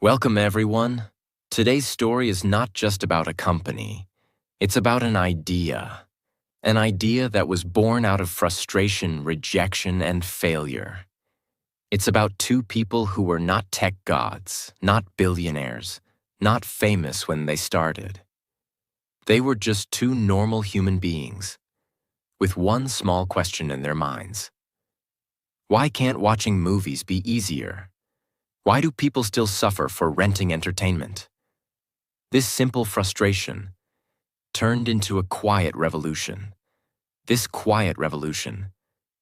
Welcome, everyone. Today's story is not just about a company. It's about an idea. An idea that was born out of frustration, rejection, and failure. It's about two people who were not tech gods, not billionaires, not famous when they started. They were just two normal human beings, with one small question in their minds. Why can't watching movies be easier? Why do people still suffer for renting entertainment? This simple frustration turned into a quiet revolution. This quiet revolution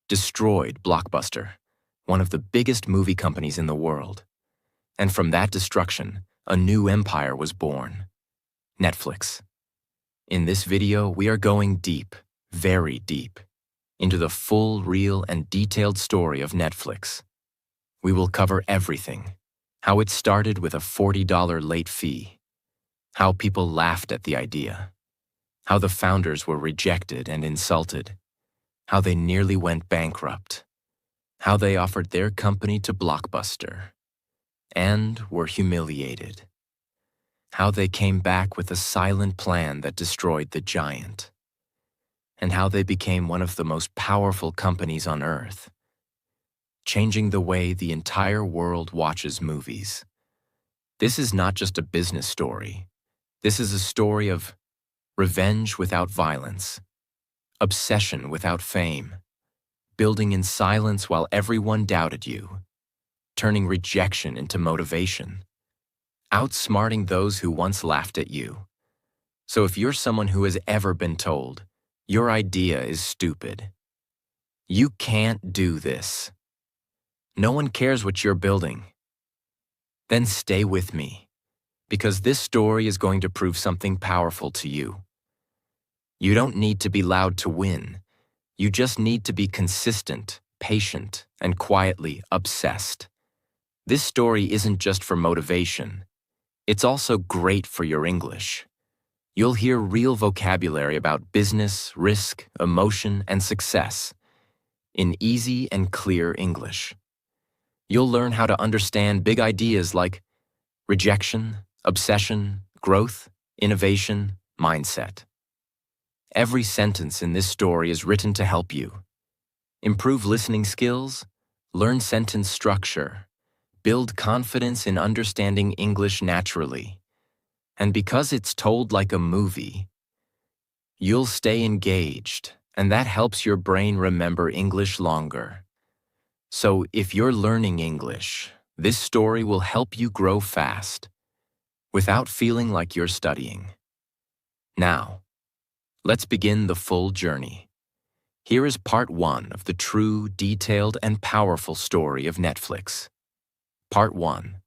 destroyed Blockbuster, one of the biggest movie companies in the world. And from that destruction, a new empire was born: Netflix. In this video, we are going deep, very deep, into the full, real, and detailed story of Netflix. We will cover everything: how it started with a $40 late fee, how people laughed at the idea, how the founders were rejected and insulted, how they nearly went bankrupt, how they offered their company to Blockbuster and were humiliated, how they came back with a silent plan that destroyed the giant, and how they became one of the most powerful companies on earth, changing the way the entire world watches movies. This is not just a business story. This is a story of revenge without violence, obsession without fame, building in silence while everyone doubted you, turning rejection into motivation, outsmarting those who once laughed at you. So if you're someone who has ever been told, your idea is stupid, you can't do this, no one cares what you're building, then stay with me, because this story is going to prove something powerful to you. You don't need to be loud to win. You just need to be consistent, patient, and quietly obsessed. This story isn't just for motivation. It's also great for your English. You'll hear real vocabulary about business, risk, emotion, and success in easy and clear English. You'll learn how to understand big ideas like rejection, obsession, growth, innovation, mindset. Every sentence in this story is written to help you improve listening skills, learn sentence structure, build confidence in understanding English naturally. And because it's told like a movie, you'll stay engaged, and that helps your brain remember English longer. So if you're learning English, this story will help you grow fast, without feeling like you're studying. Now, let's begin the full journey. Here is part 1 of the true, detailed, and powerful story of Netflix. Part 1.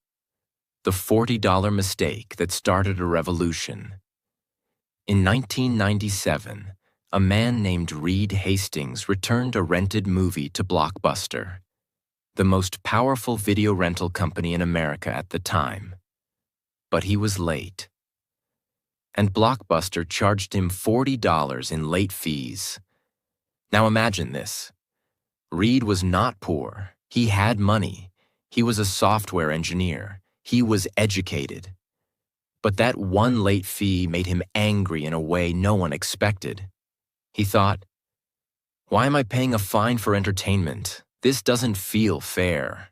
The $40 mistake that started a revolution. In 1997, a man named Reed Hastings returned a rented movie to Blockbuster, the most powerful video rental company in America at the time. But he was late, and Blockbuster charged him $40 in late fees. Now imagine this. Reed was not poor. He had money. He was a software engineer. He was educated. But that one late fee made him angry in a way no one expected. He thought, "Why am I paying a fine for entertainment? This doesn't feel fair."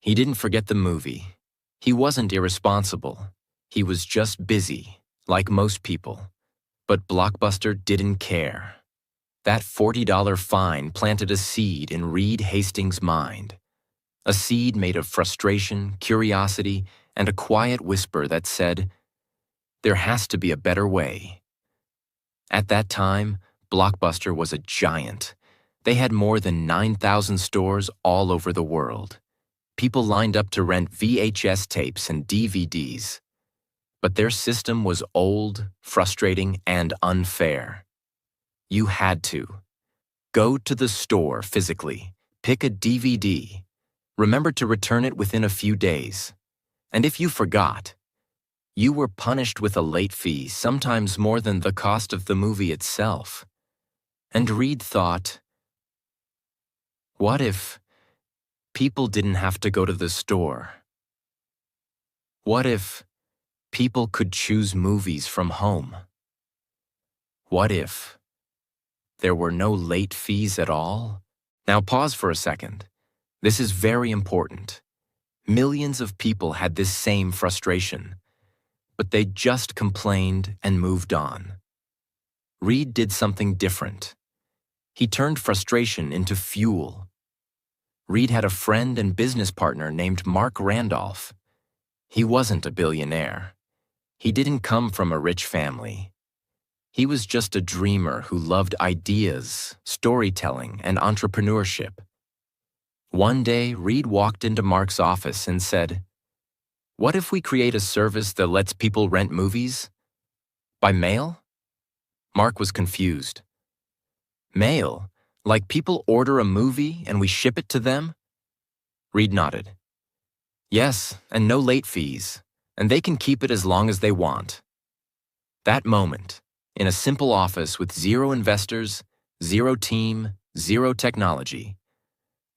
He didn't forget the movie. He wasn't irresponsible. He was just busy, like most people. But Blockbuster didn't care. That $40 fine planted a seed in Reed Hastings' mind. A seed made of frustration, curiosity, and a quiet whisper that said, there has to be a better way. At that time, Blockbuster was a giant. They had more than 9,000 stores all over the world. People lined up to rent VHS tapes and DVDs. But their system was old, frustrating, and unfair. You had to go to the store physically, pick a DVD, remember to return it within a few days. And if you forgot, you were punished with a late fee, sometimes more than the cost of the movie itself. And Reed thought, what if people didn't have to go to the store? What if people could choose movies from home? What if there were no late fees at all? Now pause for a second. This is very important. Millions of people had this same frustration, but they just complained and moved on. Reed did something different. He turned frustration into fuel. Reed had a friend and business partner named Mark Randolph. He wasn't a billionaire. He didn't come from a rich family. He was just a dreamer who loved ideas, storytelling, and entrepreneurship. One day, Reed walked into Mark's office and said, "What if we create a service that lets people rent movies? By mail?" Mark was confused. Mail? Like people order a movie and we ship it to them? Reed nodded. Yes, and no late fees, and they can keep it as long as they want. That moment, in a simple office with 0 investors, 0 team, 0 technology,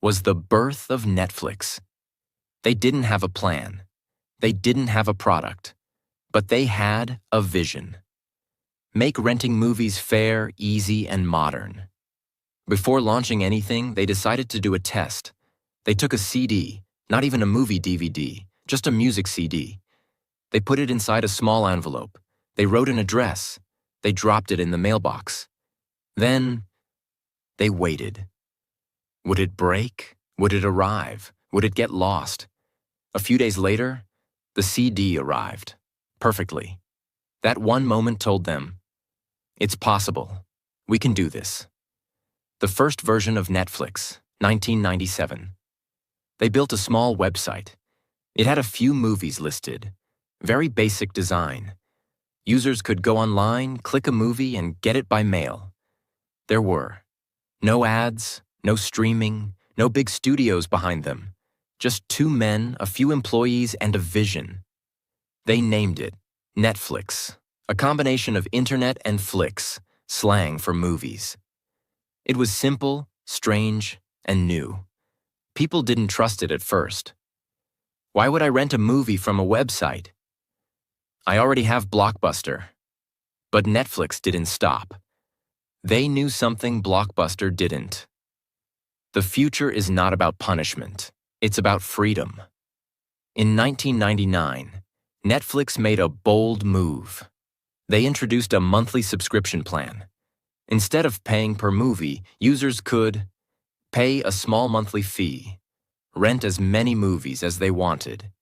was the birth of Netflix. They didn't have a plan. They didn't have a product, but they had a vision. Make renting movies fair, easy, and modern. Before launching anything, they decided to do a test. They took a CD, not even a movie DVD, just a music CD. They put it inside a small envelope. They wrote an address. They dropped it in the mailbox. Then, they waited. Would it break? Would it arrive? Would it get lost? A few days later, the CD arrived. Perfectly. That one moment told them, it's possible. We can do this. The first version of Netflix, 1997. They built a small website. It had a few movies listed. Very basic design. Users could go online, click a movie, and get it by mail. There were no ads, no streaming, no big studios behind them. Just 2 men, a few employees, and a vision. They named it Netflix, a combination of internet and flicks, slang for movies. It was simple, strange, and new. People didn't trust it at first. Why would I rent a movie from a website? I already have Blockbuster. But Netflix didn't stop. They knew something Blockbuster didn't. The future is not about punishment. It's about freedom. In 1999, Netflix made a bold move. They introduced a monthly subscription plan. Instead of paying per movie, users could pay a small monthly fee, rent as many movies as they wanted,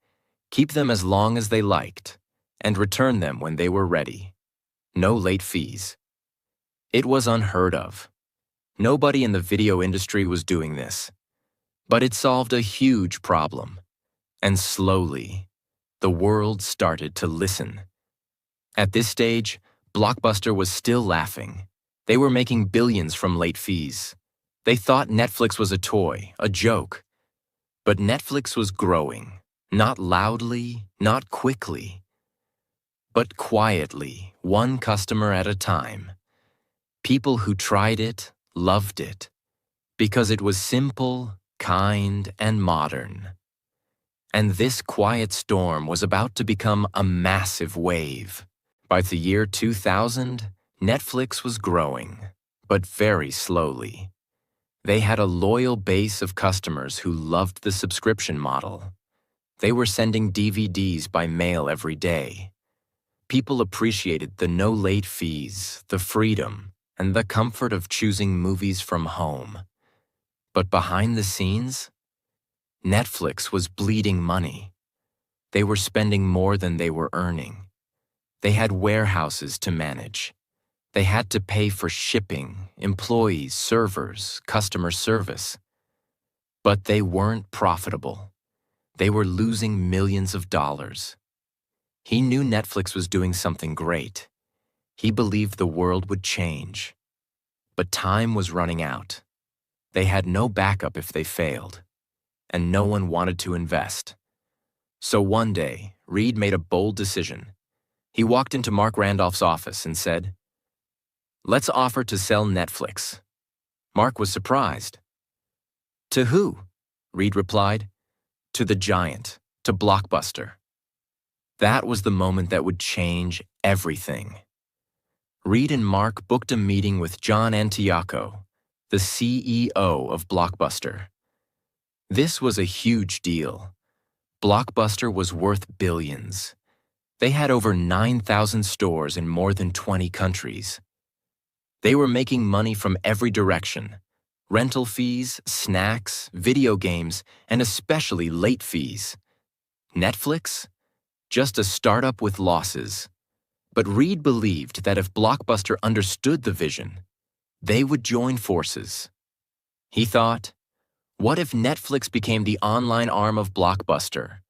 keep them as long as they liked, and return them when they were ready. No late fees. It was unheard of. Nobody in the video industry was doing this. But it solved a huge problem. And slowly, the world started to listen. At this stage, Blockbuster was still laughing. They were making billions from late fees. They thought Netflix was a toy, a joke. But Netflix was growing, not loudly, not quickly, but quietly, one customer at a time. People who tried it loved it, because it was simple, kind, and modern. And this quiet storm was about to become a massive wave. By the year 2000, Netflix was growing, but very slowly. They had a loyal base of customers who loved the subscription model. They were sending DVDs by mail every day. People appreciated the no late fees, the freedom, and the comfort of choosing movies from home. But behind the scenes, Netflix was bleeding money. They were spending more than they were earning. They had warehouses to manage. They had to pay for shipping, employees, servers, customer service. But they weren't profitable. They were losing millions of dollars. He knew Netflix was doing something great. He believed the world would change. But time was running out. They had no backup if they failed, and no one wanted to invest. So one day, Reed made a bold decision. He walked into Mark Randolph's office and said, "Let's offer to sell Netflix." Mark was surprised. "To who?" Reed replied. "To the giant, to Blockbuster." That was the moment that would change everything. Reed and Mark booked a meeting with John Antioco, the CEO of Blockbuster. This was a huge deal. Blockbuster was worth billions. They had over 9,000 stores in more than 20 countries. They were making money from every direction: rental fees, snacks, video games, and especially late fees. Netflix? Just a startup with losses. But Reed believed that if Blockbuster understood the vision, they would join forces. He thought, what if Netflix became the online arm of Blockbuster?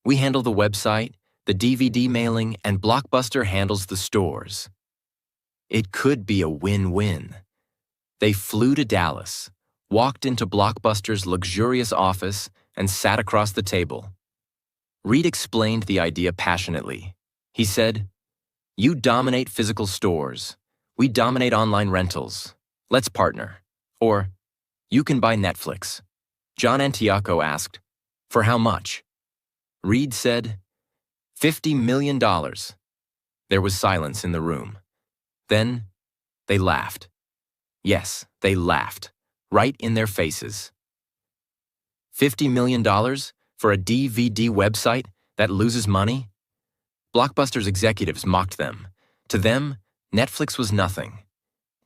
We handle the website, the DVD mailing, and Blockbuster handles the stores. It could be a win-win. They flew to Dallas, walked into Blockbuster's luxurious office, and sat across the table. Reed explained the idea passionately. He said, "You dominate physical stores. We dominate online rentals. Let's partner. Or, you can buy Netflix." John Antioco asked, "For how much?" Reed said, $50 million. There was silence in the room. Then, they laughed. Yes, they laughed, right in their faces. $50 million for a DVD website that loses money? Blockbuster's executives mocked them. To them, Netflix was nothing.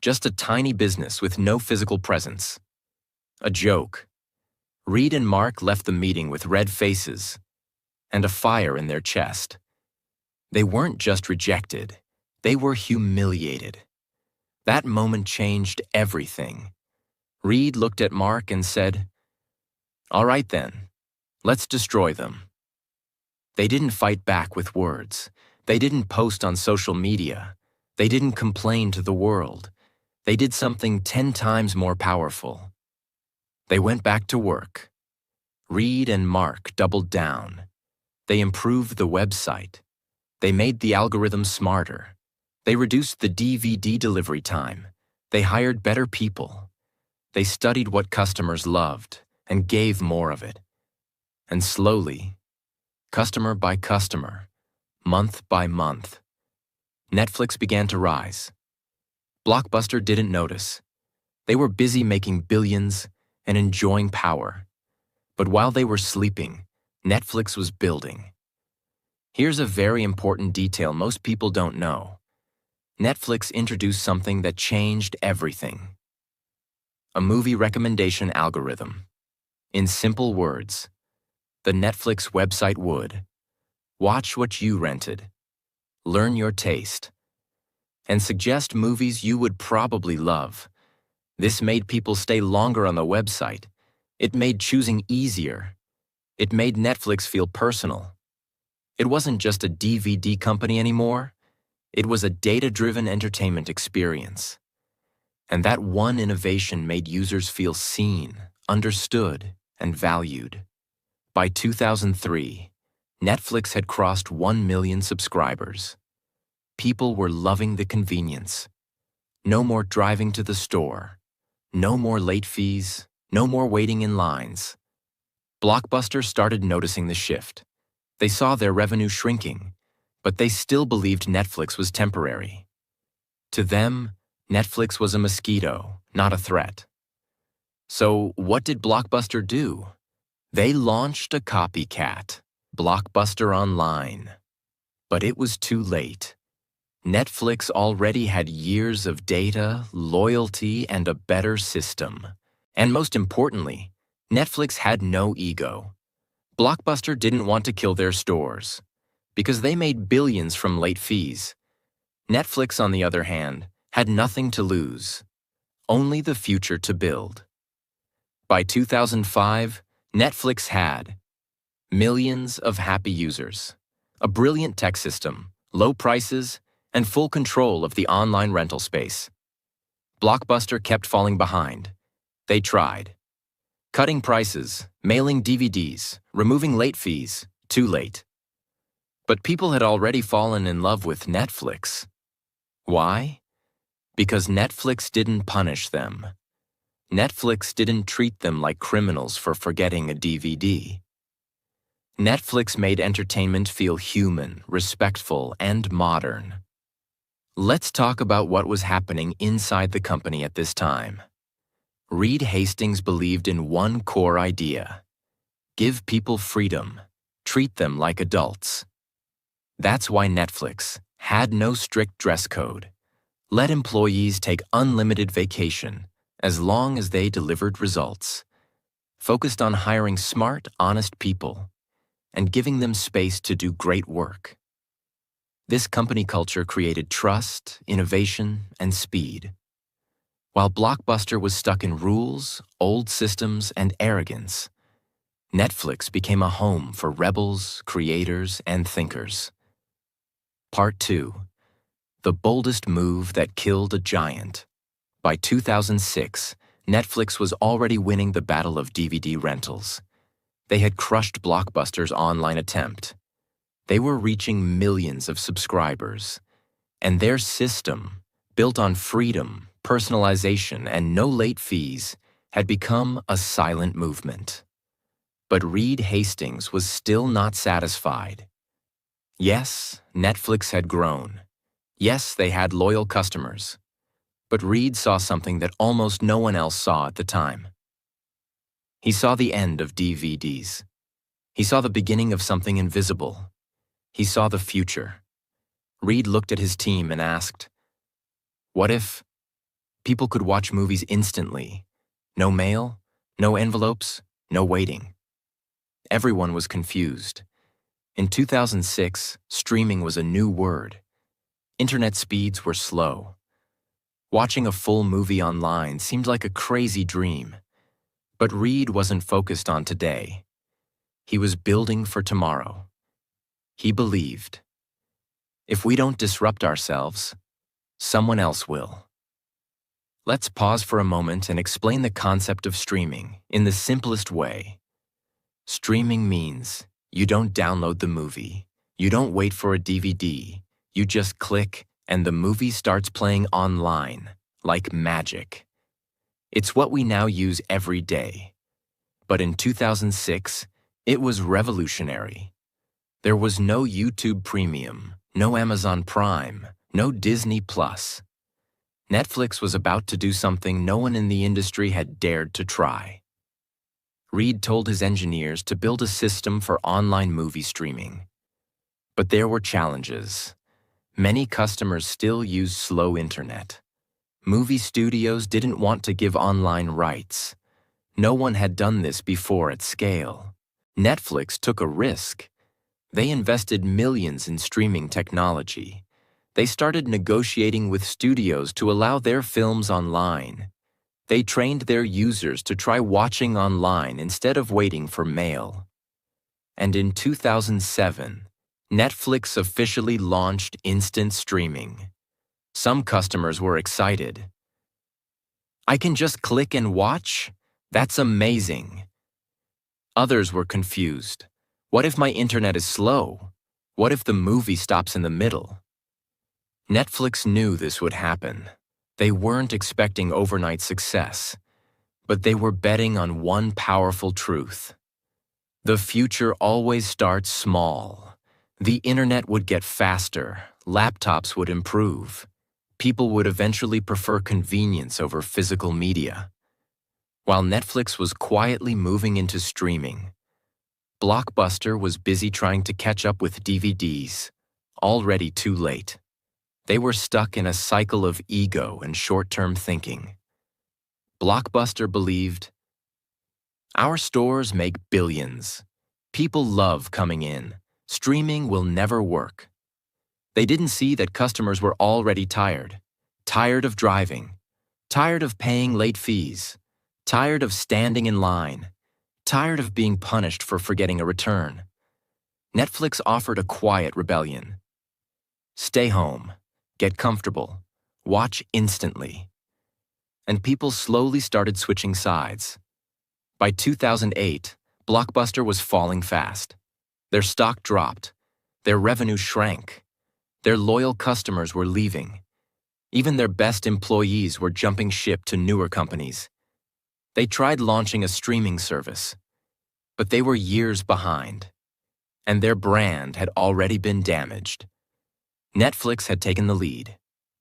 Just a tiny business with no physical presence. A joke. Reed and Mark left the meeting with red faces and a fire in their chest. They weren't just rejected, they were humiliated. That moment changed everything. Reed looked at Mark and said, "All right then, let's destroy them." They didn't fight back with words. They didn't post on social media. They didn't complain to the world. They did something 10 times more powerful. They went back to work. Reed and Mark doubled down. They improved the website. They made the algorithm smarter. They reduced the DVD delivery time. They hired better people. They studied what customers loved and gave more of it. And slowly, customer by customer, month by month, Netflix began to rise. Blockbuster didn't notice. They were busy making billions and enjoying power. But while they were sleeping, Netflix was building. Here's a very important detail most people don't know. Netflix introduced something that changed everything. A movie recommendation algorithm. In simple words, the Netflix website would watch what you rented, learn your taste, and suggest movies you would probably love. This made people stay longer on the website. It made choosing easier. It made Netflix feel personal. It wasn't just a DVD company anymore. It was a data-driven entertainment experience. And that one innovation made users feel seen, understood, and valued. By 2003, Netflix had crossed 1 million subscribers. People were loving the convenience. No more driving to the store. No more late fees. No more waiting in lines. Blockbuster started noticing the shift. They saw their revenue shrinking, but they still believed Netflix was temporary. To them, Netflix was a mosquito, not a threat. So what did Blockbuster do? They launched a copycat, Blockbuster Online. But it was too late. Netflix already had years of data, loyalty, and a better system. And most importantly, Netflix had no ego. Blockbuster didn't want to kill their stores because they made billions from late fees. Netflix, on the other hand, had nothing to lose, only the future to build. By 2005, Netflix had millions of happy users, a brilliant tech system, low prices, and full control of the online rental space. Blockbuster kept falling behind. They tried. Cutting prices, mailing DVDs, removing late fees, too late. But people had already fallen in love with Netflix. Why? Because Netflix didn't punish them. Netflix didn't treat them like criminals for forgetting a DVD. Netflix made entertainment feel human, respectful, and modern. Let's talk about what was happening inside the company at this time. Reed Hastings believed in one core idea: give people freedom, treat them like adults. That's why Netflix had no strict dress code. Let employees take unlimited vacation as long as they delivered results. Focused on hiring smart, honest people and giving them space to do great work. This company culture created trust, innovation, and speed. While Blockbuster was stuck in rules, old systems, and arrogance, Netflix became a home for rebels, creators, and thinkers. Part 2. The boldest move that killed a giant. By 2006, Netflix was already winning the battle of DVD rentals. They had crushed Blockbuster's online attempt. They were reaching millions of subscribers, and their system, built on freedom, personalization, and no late fees, had become a silent movement. But Reed Hastings was still not satisfied. Yes, Netflix had grown. Yes, they had loyal customers. But Reed saw something that almost no one else saw at the time. He saw the end of DVDs. He saw the beginning of something invisible. He saw the future. Reed looked at his team and asked, what if people could watch movies instantly? No mail, no envelopes, no waiting. Everyone was confused. In 2006, streaming was a new word. Internet speeds were slow. Watching a full movie online seemed like a crazy dream. But Reed wasn't focused on today. He was building for tomorrow. He believed, if we don't disrupt ourselves, someone else will. Let's pause for a moment and explain the concept of streaming in the simplest way. Streaming means you don't download the movie, you don't wait for a DVD, you just click and the movie starts playing online, like magic. It's what we now use every day. But in 2006, it was revolutionary. There was no YouTube Premium, no Amazon Prime, no Disney Plus. Netflix was about to do something no one in the industry had dared to try. Reed told his engineers to build a system for online movie streaming. But there were challenges. Many customers still use slow internet. Movie studios didn't want to give online rights. No one had done this before at scale. Netflix took a risk. They invested millions in streaming technology. They started negotiating with studios to allow their films online. They trained their users to try watching online instead of waiting for mail. And in 2007, Netflix officially launched instant streaming. Some customers were excited. I can just click and watch? That's amazing. Others were confused. What if my internet is slow? What if the movie stops in the middle? Netflix knew this would happen. They weren't expecting overnight success, but they were betting on one powerful truth. The future always starts small. The internet would get faster, laptops would improve. People would eventually prefer convenience over physical media. While Netflix was quietly moving into streaming, Blockbuster was busy trying to catch up with DVDs, already too late. They were stuck in a cycle of ego and short-term thinking. Blockbuster believed, our stores make billions. People love coming in. Streaming will never work. They didn't see that customers were already tired of driving, tired of paying late fees, tired of standing in line, tired of being punished for forgetting a return. Netflix offered a quiet rebellion. Stay home, get comfortable, watch instantly. And people slowly started switching sides. By 2008, Blockbuster was falling fast. Their stock dropped. Their revenue shrank. Their loyal customers were leaving. Even their best employees were jumping ship to newer companies. They tried launching a streaming service, but they were years behind. and their brand had already been damaged. Netflix had taken the lead,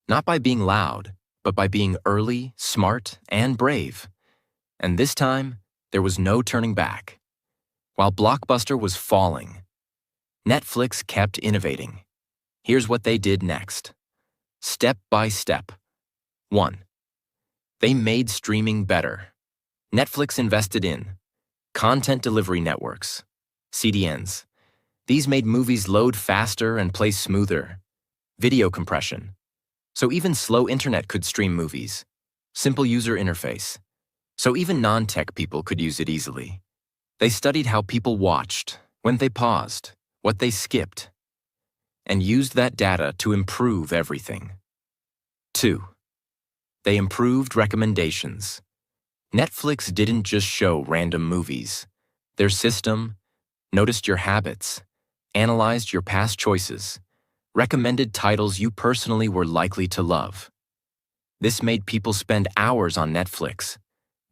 not by being loud, but by being early, smart, and brave. And this time, there was no turning back. While Blockbuster was falling, Netflix kept innovating. Here's what they did next. Step by step. 1. They made streaming better. Netflix invested in content delivery networks, CDNs. These made movies load faster and play smoother. Video compression. So even slow internet could stream movies. Simple user interface. So even non-tech people could use it easily. They studied how people watched, when they paused, what they skipped, and used that data to improve everything. 2. They improved recommendations. Netflix didn't just show random movies. Their system noticed your habits, analyzed your past choices, recommended titles you personally were likely to love. This made people spend hours on Netflix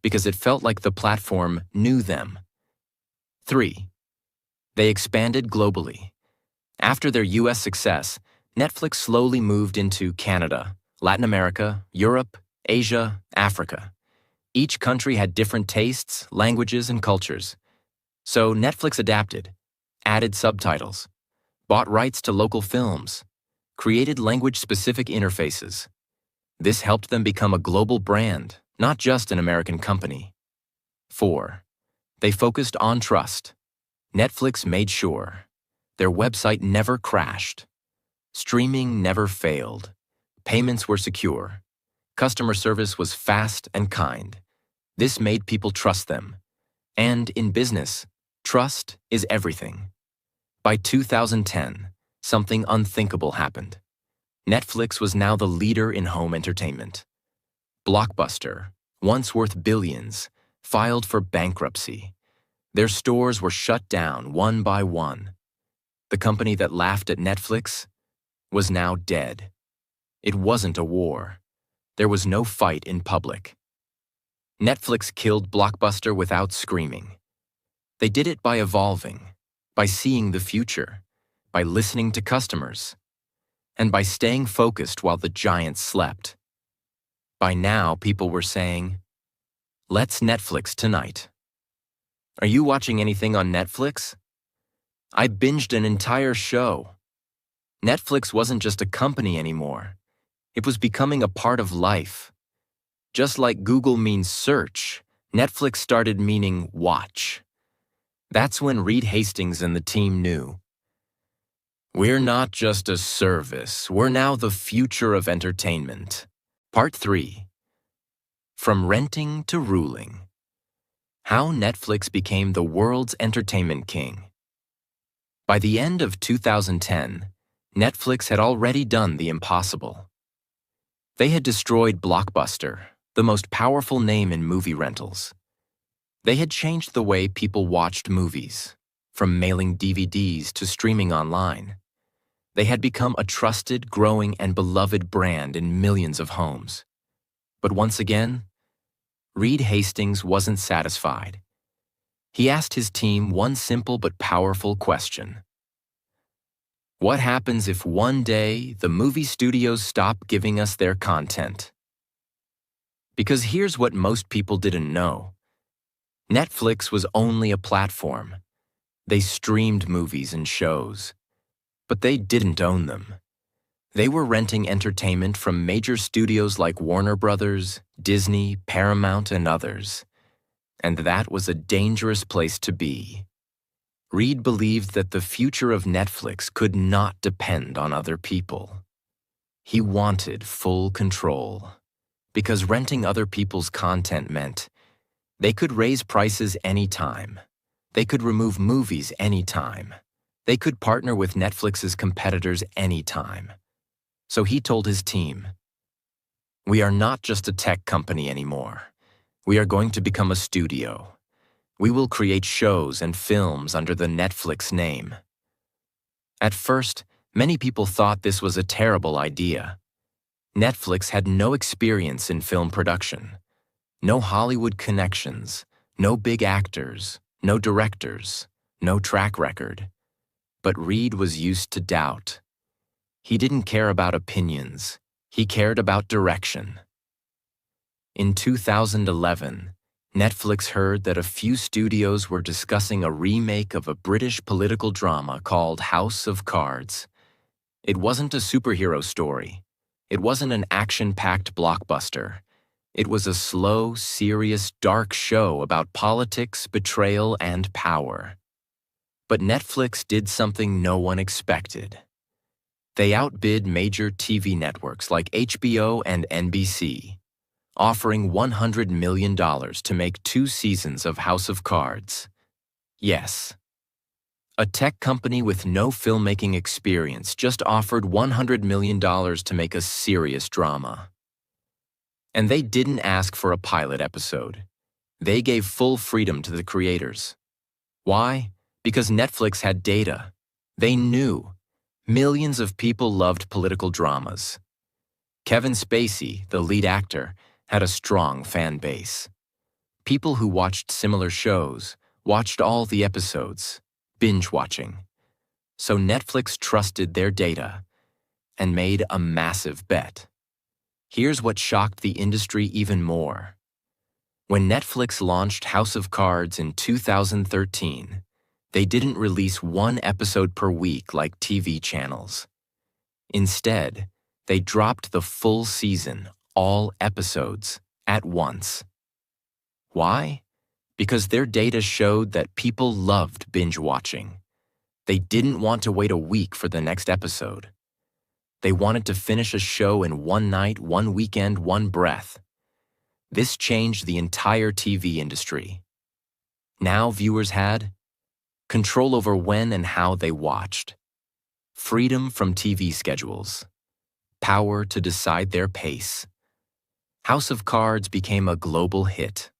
because it felt like the platform knew them. 3. They expanded globally. After their US success, Netflix slowly moved into Canada, Latin America, Europe, Asia, Africa. Each country had different tastes, languages, and cultures. So Netflix adapted, added subtitles, bought rights to local films, created language-specific interfaces. This helped them become a global brand, not just an American company. 4. They focused on trust. Netflix made sure their website never crashed. Streaming never failed. Payments were secure. Customer service was fast and kind. This made people trust them. And in business, trust is everything. By 2010, something unthinkable happened. Netflix was now the leader in home entertainment. Blockbuster, once worth billions, filed for bankruptcy. Their stores were shut down one by one. The company that laughed at Netflix was now dead. It wasn't a war. There was no fight in public. Netflix killed Blockbuster without screaming. They did it by evolving, by seeing the future, by listening to customers, and by staying focused while the giants slept. By now, people were saying, "Let's Netflix tonight." Are you watching anything on Netflix? I binged an entire show. Netflix wasn't just a company anymore. It was becoming a part of life. Just like Google means search, Netflix started meaning watch. That's when Reed Hastings and the team knew. We're not just a service, we're now the future of entertainment. Part 3. From renting to ruling. How Netflix became the world's entertainment king. By the end of 2010, Netflix had already done the impossible. They had destroyed Blockbuster, the most powerful name in movie rentals. They had changed the way people watched movies, from mailing DVDs to streaming online. They had become a trusted, growing, and beloved brand in millions of homes. But once again, Reed Hastings wasn't satisfied. He asked his team one simple but powerful question. What happens if one day the movie studios stop giving us their content? Because here's what most people didn't know. Netflix was only a platform. They streamed movies and shows, but they didn't own them. They were renting entertainment from major studios like Warner Brothers, Disney, Paramount, and others. And that was a dangerous place to be. Reed believed that the future of Netflix could not depend on other people. He wanted full control, because renting other people's content meant they could raise prices anytime. They could remove movies anytime. They could partner with Netflix's competitors anytime. So he told his team, "We are not just a tech company anymore. We are going to become a studio. We will create shows and films under the Netflix name." At first, many people thought this was a terrible idea. Netflix had no experience in film production, no Hollywood connections, no big actors, no directors, no track record. But Reed was used to doubt. He didn't care about opinions. He cared about direction. In 2011, Netflix heard that a few studios were discussing a remake of a British political drama called House of Cards. It wasn't a superhero story. It wasn't an action-packed blockbuster. It was a slow, serious, dark show about politics, betrayal, and power. But Netflix did something no one expected. They outbid major TV networks like HBO and NBC, offering $100 million to make 2 seasons of House of Cards. Yes. A tech company with no filmmaking experience just offered $100 million to make a serious drama. And they didn't ask for a pilot episode. They gave full freedom to the creators. Why? Because Netflix had data. They knew. Millions of people loved political dramas. Kevin Spacey, the lead actor, had a strong fan base. People who watched similar shows watched all the episodes, binge-watching. So Netflix trusted their data and made a massive bet. Here's what shocked the industry even more. When Netflix launched House of Cards in 2013, they didn't release 1 episode per week like TV channels. Instead, they dropped the full season, all episodes, at once. Why? Because their data showed that people loved binge-watching. They didn't want to wait a week for the next episode. They wanted to finish a show in 1 night, 1 weekend, 1 breath. This changed the entire TV industry. Now viewers had control over when and how they watched, freedom from TV schedules, power to decide their pace. House of Cards became a global hit.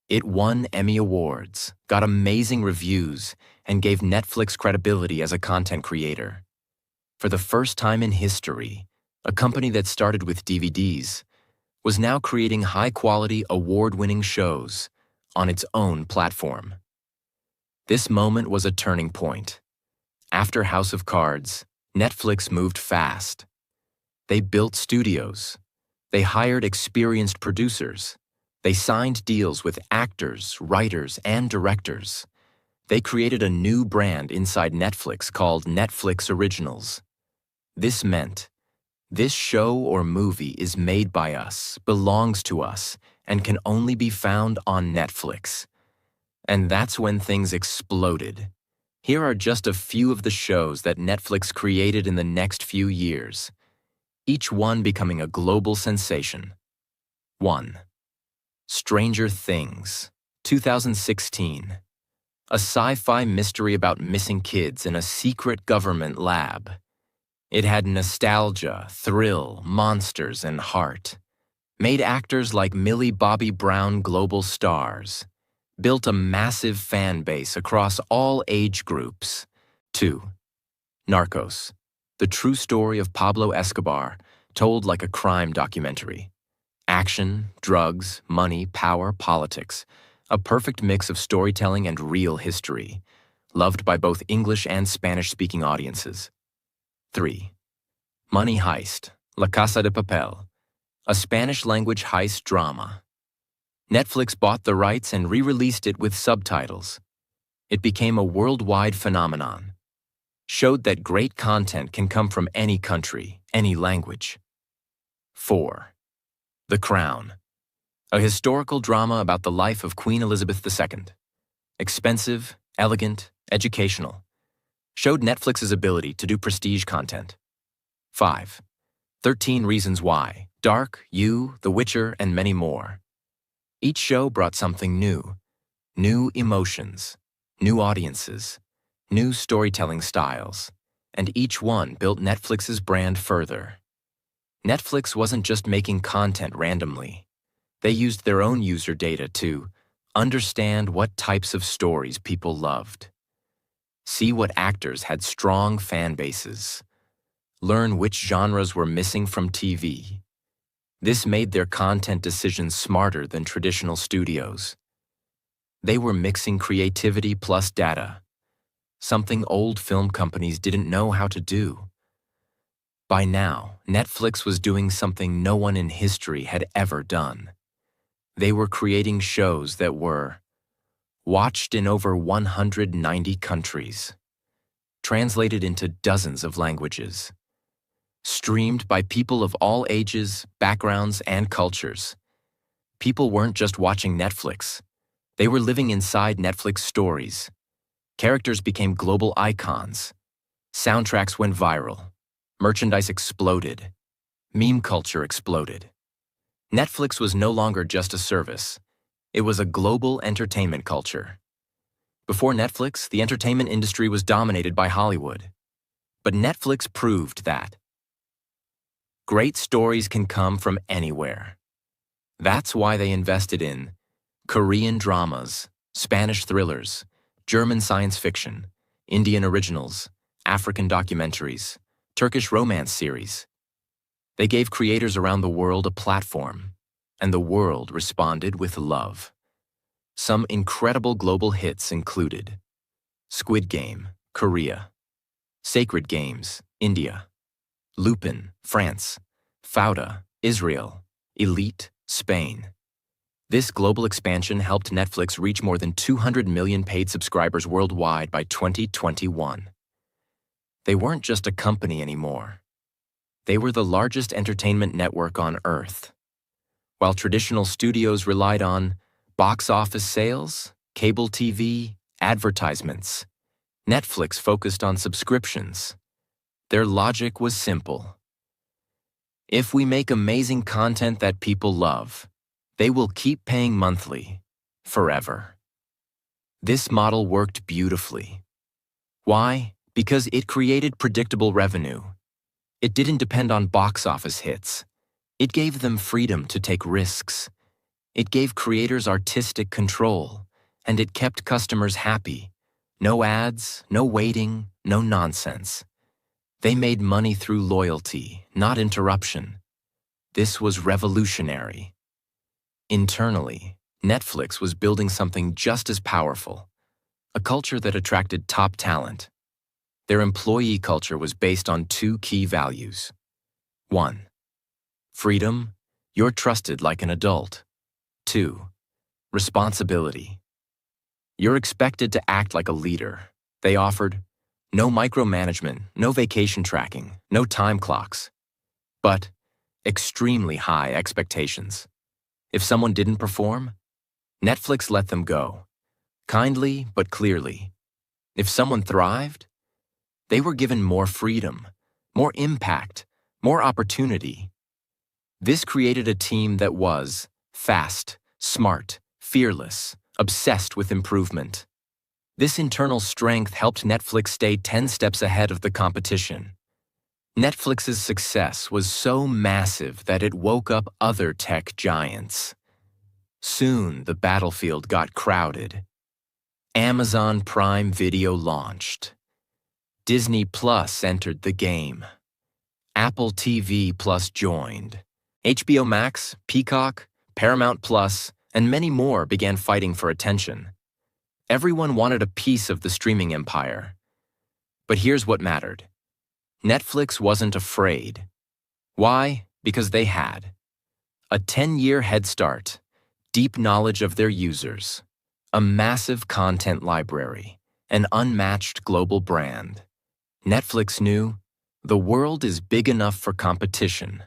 It won Emmy Awards, got amazing reviews, and gave Netflix credibility as a content creator. For the first time in history, a company that started with DVDs was now creating high-quality, award-winning shows on its own platform. This moment was a turning point. After House of Cards, Netflix moved fast. They built studios. They hired experienced producers. They signed deals with actors, writers, and directors. They created a new brand inside Netflix called Netflix Originals. This meant, this show or movie is made by us, belongs to us, and can only be found on Netflix. And that's when things exploded. Here are just a few of the shows that Netflix created in the next few years, each one becoming a global sensation. 1. Stranger Things, 2016. A sci-fi mystery about missing kids in a secret government lab. It had nostalgia, thrill, monsters, and heart. Made actors like Millie Bobby Brown global stars. Built a massive fan base across all age groups. 2. Narcos, the true story of Pablo Escobar, told like a crime documentary. Action, drugs, money, power, politics. A perfect mix of storytelling and real history. Loved by both English and Spanish-speaking audiences. 3. Money Heist, La Casa de Papel, a Spanish-language heist drama. Netflix bought the rights and re-released it with subtitles. It became a worldwide phenomenon. Showed that great content can come from any country, any language. 4. The Crown, a historical drama about the life of Queen Elizabeth II. Expensive, elegant, educational. Showed Netflix's ability to do prestige content. 5. 13 Reasons Why, Dark, You, The Witcher, and many more. Each show brought something new. New emotions, new audiences, new storytelling styles, and each one built Netflix's brand further. Netflix wasn't just making content randomly. They used their own user data to understand what types of stories people loved, see what actors had strong fan bases, learn which genres were missing from TV. This made their content decisions smarter than traditional studios. They were mixing creativity plus data. something old film companies didn't know how to do. By now, Netflix was doing something no one in history had ever done. They were creating shows that were watched in over 190 countries, translated into dozens of languages, streamed by people of all ages, backgrounds, and cultures. People weren't just watching Netflix. They were living inside Netflix stories. Characters became global icons. Soundtracks went viral. Merchandise exploded. Meme culture exploded. Netflix was no longer just a service. It was a global entertainment culture. Before Netflix, the entertainment industry was dominated by Hollywood. But Netflix proved that great stories can come from anywhere. That's why they invested in Korean dramas, Spanish thrillers, German science fiction, Indian originals, African documentaries, Turkish romance series. They gave creators around the world a platform, and the world responded with love. Some incredible global hits included Squid Game, Korea; Sacred Games, India; Lupin, France; Fauda, Israel; Elite, Spain. This global expansion helped Netflix reach more than 200 million paid subscribers worldwide by 2021. They weren't just a company anymore. They were the largest entertainment network on Earth. While traditional studios relied on box office sales, cable TV, advertisements, Netflix focused on subscriptions. Their logic was simple. If we make amazing content that people love, they will keep paying monthly, forever. This model worked beautifully. Why? Because it created predictable revenue. It didn't depend on box office hits. It gave them freedom to take risks. It gave creators artistic control, and it kept customers happy. No ads, no waiting, no nonsense. They made money through loyalty, not interruption. This was revolutionary. Internally, Netflix was building something just as powerful, a culture that attracted top talent. Their employee culture was based on two key values. 1. Freedom, you're trusted like an adult. 2. Responsibility. You're expected to act like a leader. They offered no micromanagement, no vacation tracking, no time clocks, but extremely high expectations. If someone didn't perform, Netflix let them go, kindly but clearly. If someone thrived, they were given more freedom, more impact, more opportunity. This created a team that was fast, smart, fearless, obsessed with improvement. This internal strength helped Netflix stay 10 steps ahead of the competition. Netflix's success was so massive that it woke up other tech giants. Soon, the battlefield got crowded. Amazon Prime Video launched. Disney Plus entered the game. Apple TV Plus joined. HBO Max, Peacock, Paramount Plus, and many more began fighting for attention. Everyone wanted a piece of the streaming empire. But here's what mattered. Netflix wasn't afraid. Why? Because they had a 10-year head start, deep knowledge of their users, a massive content library, an unmatched global brand. Netflix knew the world is big enough for competition,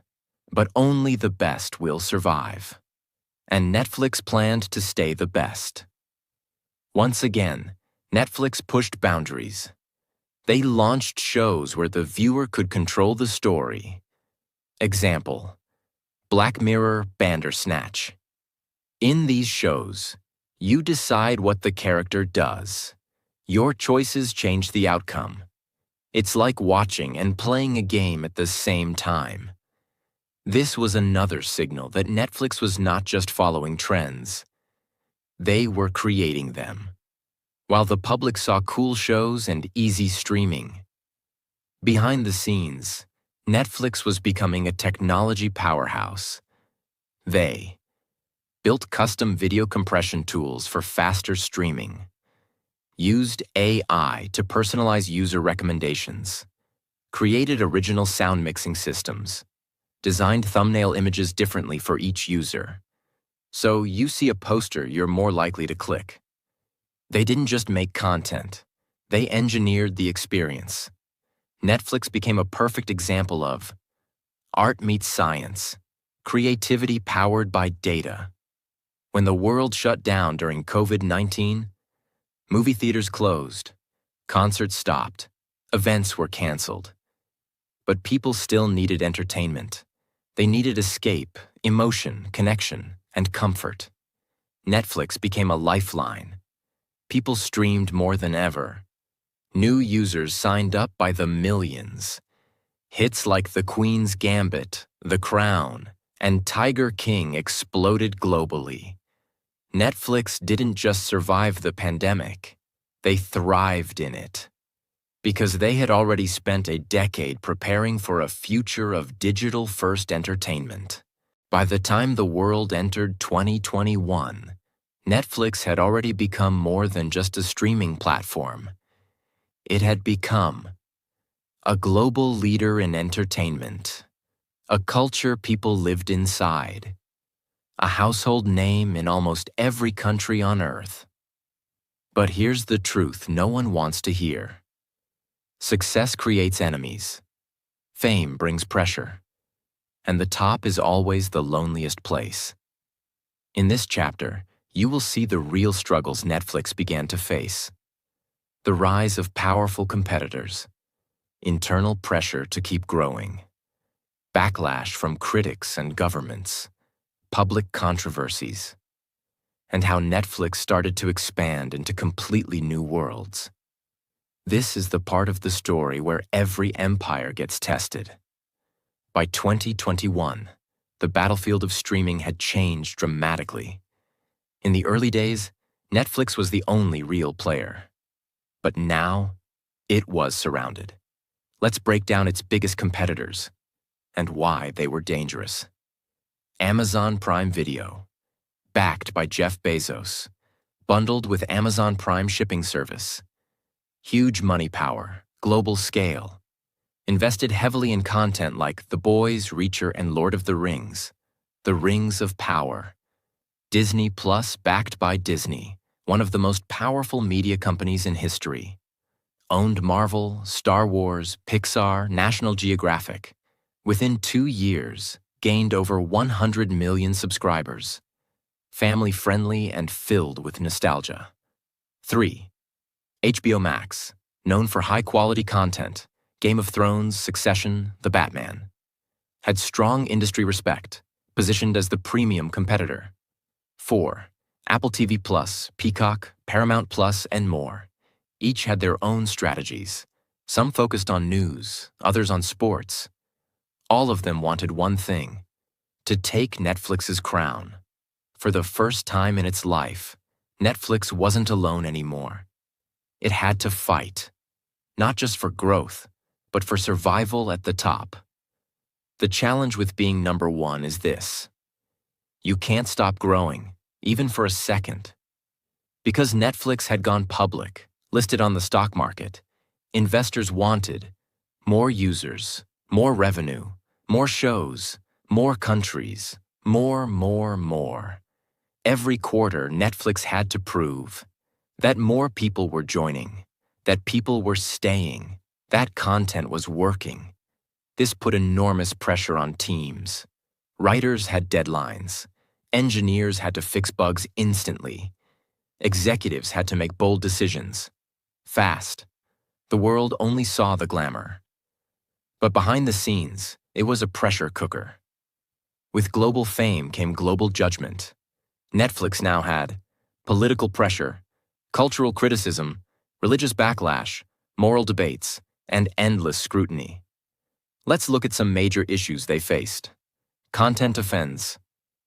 but only the best will survive. And Netflix planned to stay the best. Once again, Netflix pushed boundaries. They launched shows where the viewer could control the story. Example: Black Mirror Bandersnatch. In these shows, you decide what the character does. Your choices change the outcome. It's like watching and playing a game at the same time. This was another signal that Netflix was not just following trends. They were creating them. While the public saw cool shows and easy streaming, behind the scenes, Netflix was becoming a technology powerhouse. They built custom video compression tools for faster streaming, used AI to personalize user recommendations, created original sound mixing systems, designed thumbnail images differently for each user. So you see a poster you're more likely to click. They didn't just make content, they engineered the experience. Netflix became a perfect example of art meets science, creativity powered by data. When the world shut down during COVID-19, movie theaters closed, concerts stopped, events were canceled. But people still needed entertainment. They needed escape, emotion, connection, and comfort. Netflix became a lifeline. People streamed more than ever. New users signed up by the millions. Hits like The Queen's Gambit, The Crown, and Tiger King exploded globally. Netflix didn't just survive the pandemic, they thrived in it. Because they had already spent a decade preparing for a future of digital-first entertainment. By the time the world entered 2021, Netflix had already become more than just a streaming platform. It had become a global leader in entertainment, a culture people lived inside, a household name in almost every country on Earth. But here's the truth no one wants to hear. Success creates enemies. Fame brings pressure. And the top is always the loneliest place. In this chapter, you will see the real struggles Netflix began to face. The rise of powerful competitors, internal pressure to keep growing, backlash from critics and governments, public controversies, and how Netflix started to expand into completely new worlds. This is the part of the story where every empire gets tested. By 2021, the battlefield of streaming had changed dramatically. In the early days, Netflix was the only real player. But now, it was surrounded. Let's break down its biggest competitors and why they were dangerous. Amazon Prime Video, backed by Jeff Bezos, bundled with Amazon Prime shipping service. Huge money power, global scale. Invested heavily in content like The Boys, Reacher, and Lord of the Rings, the Rings of Power. Disney Plus, backed by Disney, one of the most powerful media companies in history. Owned Marvel, Star Wars, Pixar, National Geographic. Within 2 years, gained over 100 million subscribers. Family-friendly and filled with nostalgia. 3. HBO Max, known for high-quality content, Game of Thrones, Succession, The Batman. Had strong industry respect, positioned as the premium competitor. 4. Apple TV Plus, Peacock, Paramount Plus, and more. Each had their own strategies. Some focused on news, others on sports. All of them wanted one thing: to take Netflix's crown. For the first time in its life, Netflix wasn't alone anymore. It had to fight, not just for growth, but for survival at the top. The challenge with being number one is this: you can't stop growing, even for a second. Because Netflix had gone public, listed on the stock market, investors wanted more users, more revenue, more shows, more countries, more. Every quarter, Netflix had to prove that more people were joining, that people were staying, that content was working. This put enormous pressure on teams. Writers had deadlines. Engineers had to fix bugs instantly. Executives had to make bold decisions. Fast. The world only saw the glamour. But behind the scenes, it was a pressure cooker. With global fame came global judgment. Netflix now had political pressure, cultural criticism, religious backlash, moral debates, and endless scrutiny. Let's look at some major issues they faced. Content offends.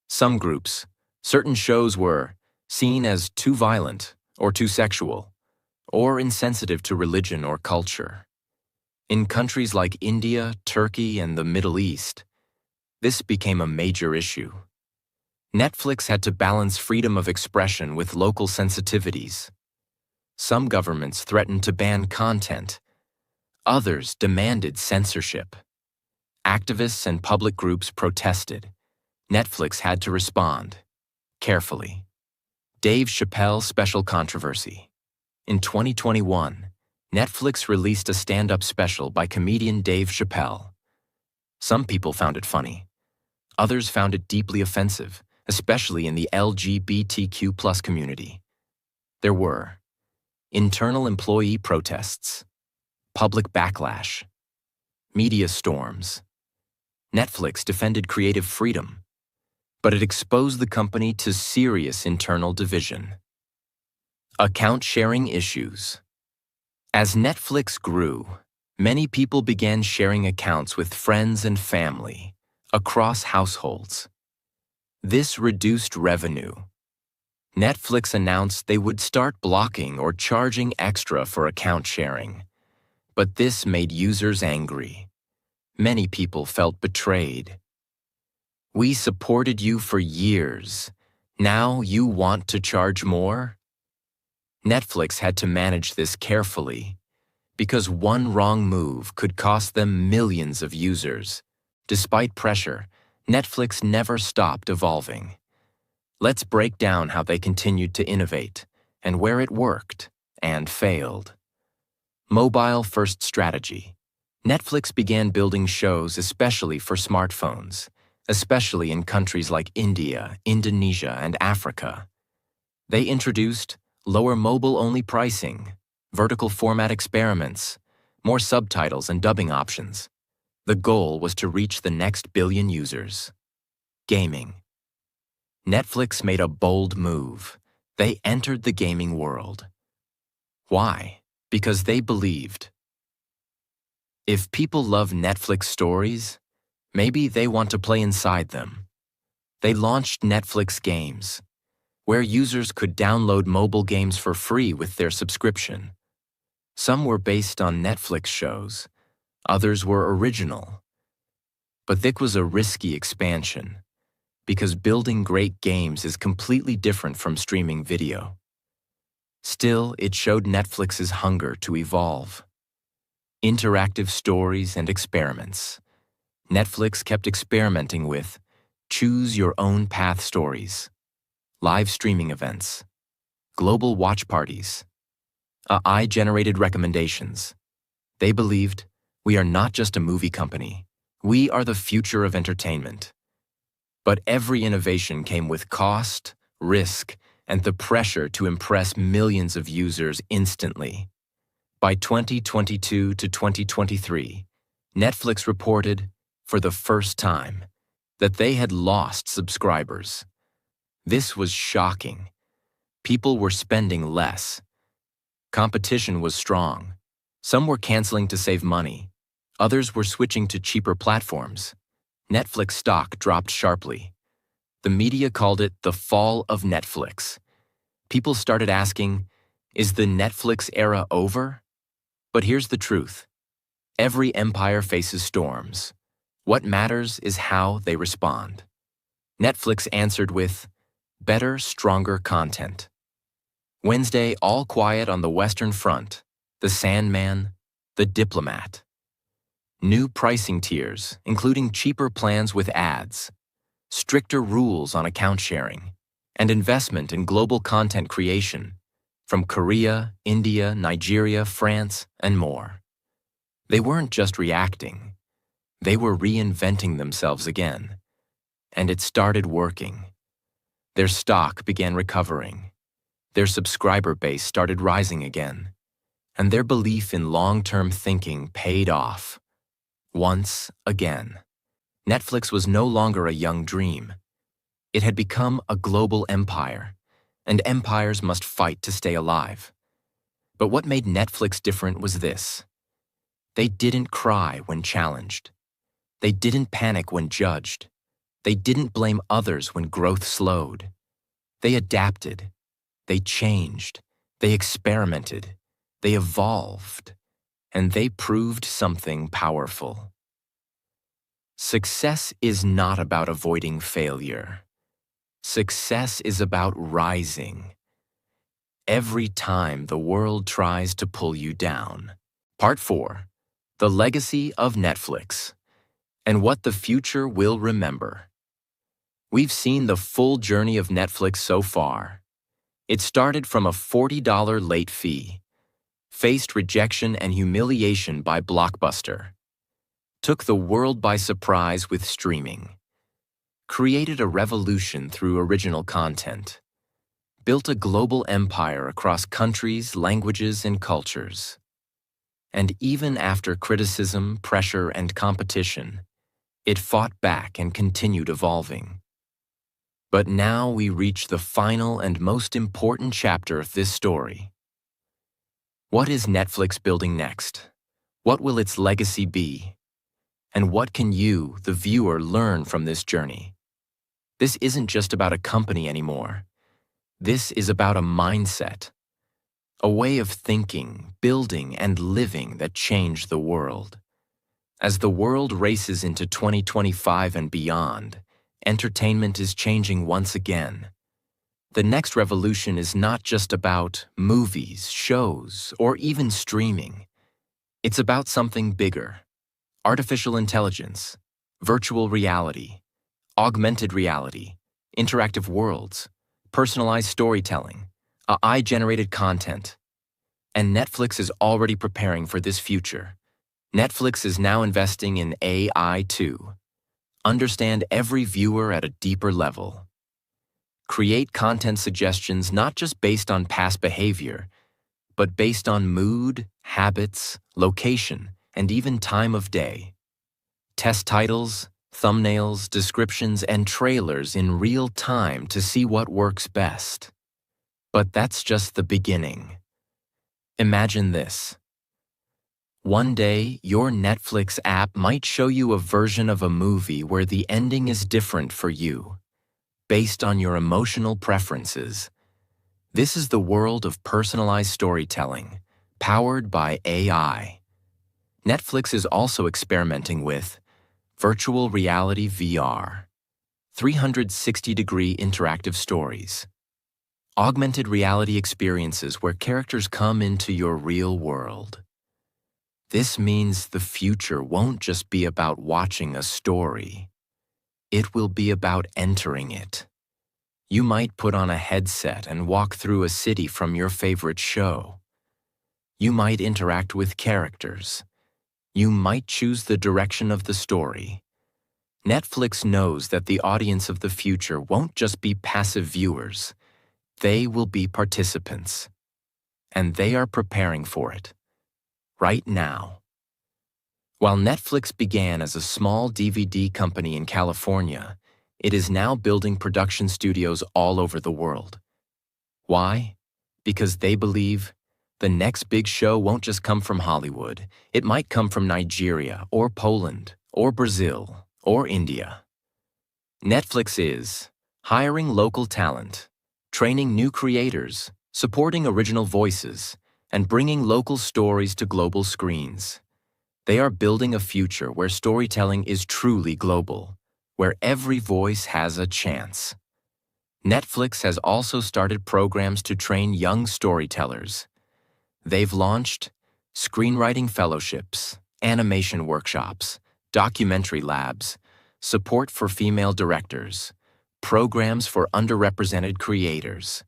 Some groups, certain shows were seen as too violent or too sexual, or insensitive to religion or culture. In countries like India, Turkey, and the Middle East, this became a major issue. Netflix had to balance freedom of expression with local sensitivities. Some governments threatened to ban content. Others demanded censorship. Activists and public groups protested. Netflix had to respond carefully. Dave Chappelle's special controversy. In 2021, Netflix released a stand-up special by comedian Dave Chappelle. Some people found it funny. Others found it deeply offensive, especially in the LGBTQ+ community. There were internal employee protests, public backlash, media storms. Netflix defended creative freedom, but it exposed the company to serious internal division. Account sharing issues. As Netflix grew, many people began sharing accounts with friends and family across households. This reduced revenue. Netflix announced they would start blocking or charging extra for account sharing, but this made users angry. Many people felt betrayed. "We supported you for years. Now you want to charge more?" Netflix had to manage this carefully, because one wrong move could cost them millions of users. Despite pressure, Netflix never stopped evolving. Let's break down how they continued to innovate and where it worked and failed. Mobile-first strategy. Netflix began building shows especially for smartphones, especially in countries like India, Indonesia, and Africa. They introduced lower mobile-only pricing, vertical format experiments, more subtitles and dubbing options. The goal was to reach the next billion users. Gaming. Netflix made a bold move. They entered the gaming world. Why? Because they believed, if people love Netflix stories, maybe they want to play inside them. They launched Netflix Games, where users could download mobile games for free with their subscription. Some were based on Netflix shows, others were original. But this was a risky expansion, because building great games is completely different from streaming video. Still, it showed Netflix's hunger to evolve. Interactive stories and experiments. Netflix kept experimenting with choose-your-own-path stories, live streaming events, global watch parties, AI-generated recommendations. They believed, we are not just a movie company, we are the future of entertainment. But every innovation came with cost, risk, and the pressure to impress millions of users instantly. By 2022 to 2023, Netflix reported, for the first time, that they had lost subscribers. This was shocking. People were spending less. Competition was strong. Some were canceling to save money. Others were switching to cheaper platforms. Netflix stock dropped sharply. The media called it the fall of Netflix. People started asking, is the Netflix era over? But here's the truth. Every empire faces storms. What matters is how they respond. Netflix answered with better, stronger content. Wednesday, All Quiet on the Western Front, The Sandman, The Diplomat. New pricing tiers, including cheaper plans with ads, stricter rules on account sharing, and investment in global content creation from Korea, India, Nigeria, France, and more. They weren't just reacting. They were reinventing themselves again. And it started working. Their stock began recovering. Their subscriber base started rising again. And their belief in long-term thinking paid off. Once again. Netflix was no longer a young dream. It had become a global empire, and empires must fight to stay alive. But what made Netflix different was this. They didn't cry when challenged. They didn't panic when judged. They didn't blame others when growth slowed. They adapted. They changed. They experimented. They evolved. And they proved something powerful. Success is not about avoiding failure. Success is about rising. every time the world tries to pull you down. Part 4. The Legacy of Netflix and What the Future Will Remember. We've seen the full journey of Netflix so far. It started from a $40 late fee, faced rejection and humiliation by Blockbuster, took the world by surprise with streaming, created a revolution through original content, built a global empire across countries, languages, and cultures. And even after criticism, pressure, and competition, it fought back and continued evolving. But now we reach the final and most important chapter of this story. What is Netflix building next? What will its legacy be? And what can you, the viewer, learn from this journey? This isn't just about a company anymore. This is about a mindset, a way of thinking, building, and living that changed the world. As the world races into 2025 and beyond, entertainment is changing once again. The next revolution is not just about movies, shows, or even streaming. It's about something bigger: artificial intelligence, virtual reality, augmented reality, interactive worlds, personalized storytelling, AI-generated content. And Netflix is already preparing for this future. Netflix is now investing in AI too. Understand every viewer at a deeper level. Create content suggestions not just based on past behavior, but based on mood, habits, location, and even time of day. Test titles, thumbnails, descriptions, and trailers in real time to see what works best. But that's just the beginning. Imagine this. One day, your Netflix app might show you a version of a movie where the ending is different for you, based on your emotional preferences. This is the world of personalized storytelling, powered by AI. Netflix is also experimenting with virtual reality VR, 360-degree interactive stories, augmented reality experiences where characters come into your real world. This means the future won't just be about watching a story. It will be about entering it. You might put on a headset and walk through a city from your favorite show. You might interact with characters. You might choose the direction of the story. Netflix knows that the audience of the future won't just be passive viewers. They will be participants. And they are preparing for it, right now. While Netflix began as a small DVD company in California, it is now building production studios all over the world. Why? Because they believe the next big show won't just come from Hollywood. It might come from Nigeria, or Poland, or Brazil, or India. Netflix is hiring local talent, training new creators, supporting original voices, and bringing local stories to global screens. They are building a future where storytelling is truly global, where every voice has a chance. Netflix has also started programs to train young storytellers. They've launched screenwriting fellowships, animation workshops, documentary labs, support for female directors, programs for underrepresented creators.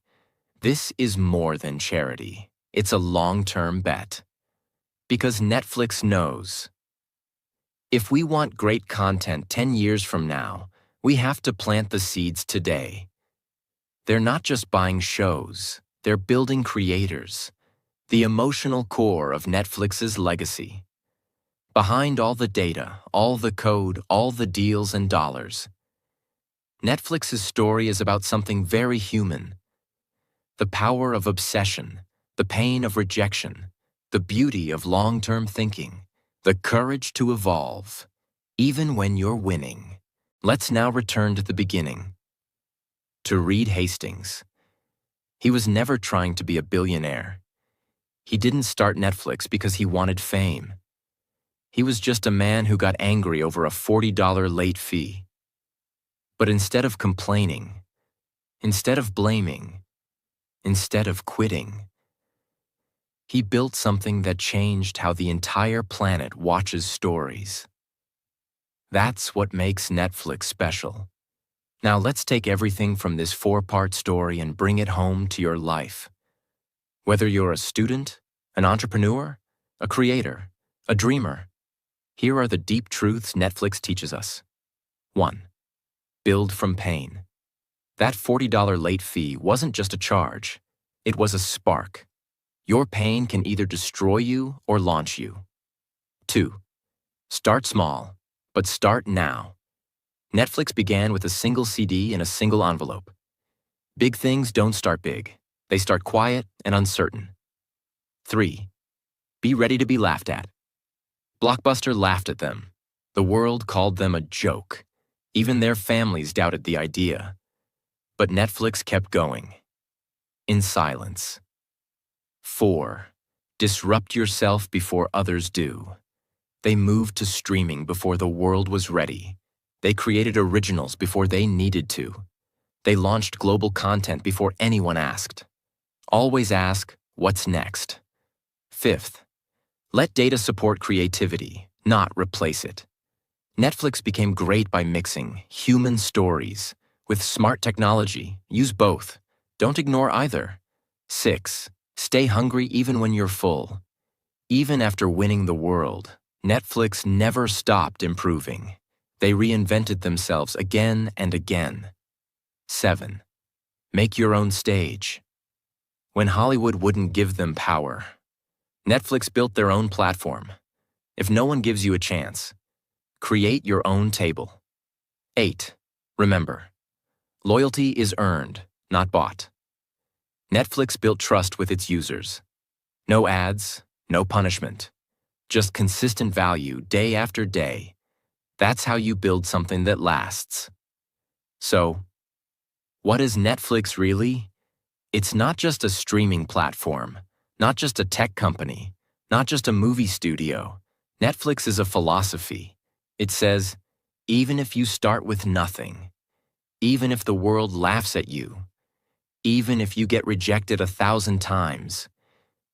This is more than charity. It's a long-term bet. Because Netflix knows, if we want great content 10 years from now, we have to plant the seeds today. They're not just buying shows, they're building creators, the emotional core of Netflix's legacy. Behind all the data, all the code, all the deals and dollars, Netflix's story is about something very human. The power of obsession, the pain of rejection, the beauty of long-term thinking, the courage to evolve, even when you're winning. Let's now return to the beginning. To Reed Hastings. He was never trying to be a billionaire. He didn't start Netflix because he wanted fame. He was just a man who got angry over a $40 late fee. But instead of complaining, instead of blaming, instead of quitting. He built something that changed how the entire planet watches stories. That's what makes Netflix special. Now let's take everything from this 4-part story and bring it home to your life. Whether you're a student, an entrepreneur, a creator, a dreamer, here are the deep truths Netflix teaches us. 1. Build from pain. That $40 late fee wasn't just a charge, it was a spark. Your pain can either destroy you or launch you. 2. Start small, but start now. Netflix began with a single CD in a single envelope. Big things don't start big. They start quiet and uncertain. 3. Be ready to be laughed at. Blockbuster laughed at them. The world called them a joke. Even their families doubted the idea. But Netflix kept going. In silence. 4. Disrupt yourself before others do. They moved to streaming before the world was ready. They created originals before they needed to. They launched global content before anyone asked. Always ask, what's next? 5th, let data support creativity, not replace it. Netflix became great by mixing human stories with smart technology. Use both. Don't ignore either. 6, stay hungry even when you're full. Even after winning the world, Netflix never stopped improving. They reinvented themselves again and again. 7, make your own stage. When Hollywood wouldn't give them power, Netflix built their own platform. If no one gives you a chance, create your own table. 8, remember, loyalty is earned, not bought. Netflix built trust with its users. No ads, no punishment, just consistent value day after day. That's how you build something that lasts. So, what is Netflix really? It's not just a streaming platform, not just a tech company, not just a movie studio. Netflix is a philosophy. It says, even if you start with nothing, even if the world laughs at you, even if you get rejected 1,000 times,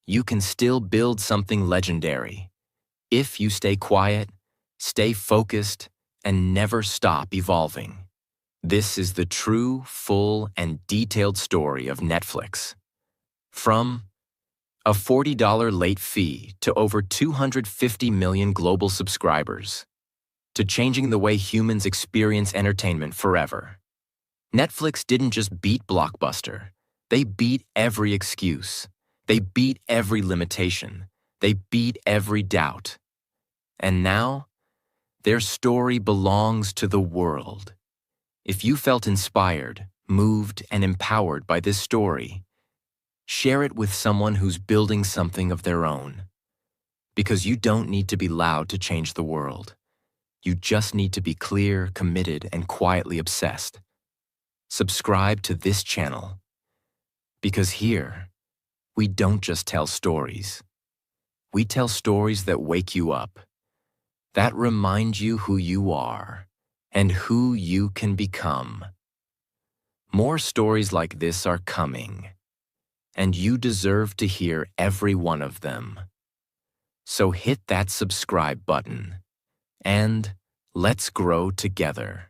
you can still build something legendary. If you stay quiet, stay focused, and never stop evolving. This is the true, full, and detailed story of Netflix. From a $40 late fee to over 250 million global subscribers, to changing the way humans experience entertainment forever. Netflix didn't just beat Blockbuster. They beat every excuse. They beat every limitation. They beat every doubt. And now, their story belongs to the world. If you felt inspired, moved, and empowered by this story, share it with someone who's building something of their own. Because you don't need to be loud to change the world. You just need to be clear, committed, and quietly obsessed. Subscribe to this channel. Because here, we don't just tell stories. We tell stories that wake you up, that remind you who you are and who you can become. More stories like this are coming, and you deserve to hear every one of them. So hit that subscribe button, and let's grow together.